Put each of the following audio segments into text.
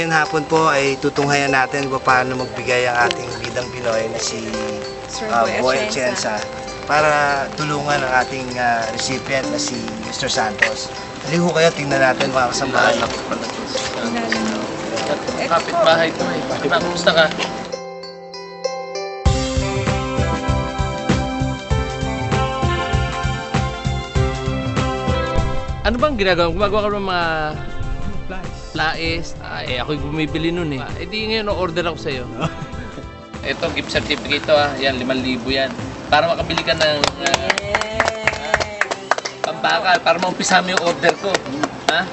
ngayong hapon po ay tutunghayan natin kung paano magbigay ang ating bidang Pinoy na si Boy Atienza para tulungan ang ating recipient na si Mr. Santos. Halika kayo, tingnan natin mga kasambahan. Kapit-bahay ko eh. Kumusta ka? Ano bang ginagawa? Gumagawa ka ng mga plais. Ako'y bumibili nun eh. Di ngayon order ako sa'yo. Ito, gift certificate to Yan, 5,000 yan. Para makabili ka ng pambakal. Para maumpisa mo yung order ko. Ha?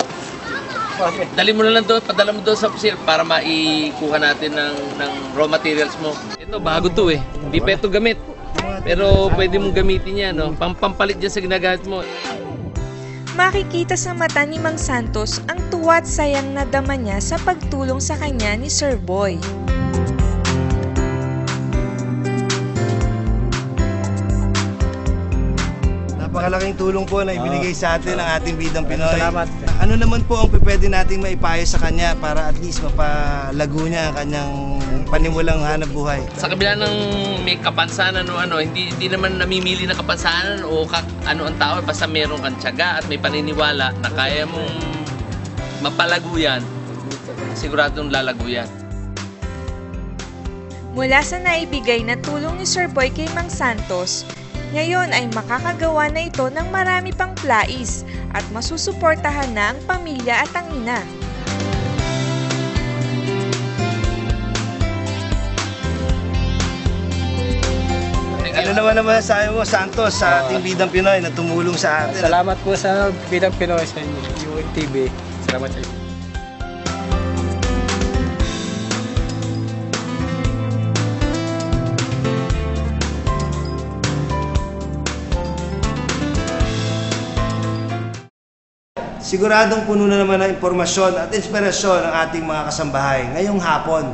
Dali mo na lang doon, padala mo doon sa opisina para maikuha natin ng raw materials mo. Ito, bago to eh. Hindi pa ito gamit. Pero pwede mong gamitin yan, no? Pampalit dyan sa ginagamit mo. Makikita sa mata ni Mang Santos ang tuwa at sayang na dama niya sa pagtulong sa kanya ni Sir Boy. Napakalaking tulong po na ibinigay sa atin ang ating bidang Pinoy. Salamat. Ano naman po ang pwede nating maipayo sa kanya para at least mapalago niya ang kanyang panimulang hanap buhay? Sa kabila ng may kapansanan o hindi naman namimili na kapansanan o ano ang tao, basta meron kang tiyaga at may paniniwala na kaya mong mapalago yan, siguradong lalago yan. Mula sa naibigay na tulong ni Sir Boy kay Mang Santos, ngayon ay makakagawa na ito ng marami pang plais at masusuportahan na ang pamilya at ang ina. Ano naman sabi mo, Santos, sa ating bidang Pinoy na tumulong sa atin? Salamat po sa bidang Pinoy sa UNTV. Salamat sa inyo. Siguradong puno na naman ng impormasyon at inspirasyon ang ating mga kasambahay ngayong hapon.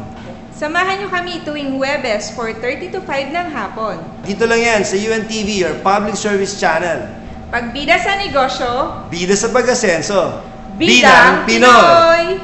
Samahan niyo kami tuwing Huwebes 4:30 to 5 ng hapon. Dito lang yan sa UNTV, your public service channel. Pagbida sa negosyo, Bida sa pag-asenso. Bidang Pinoy!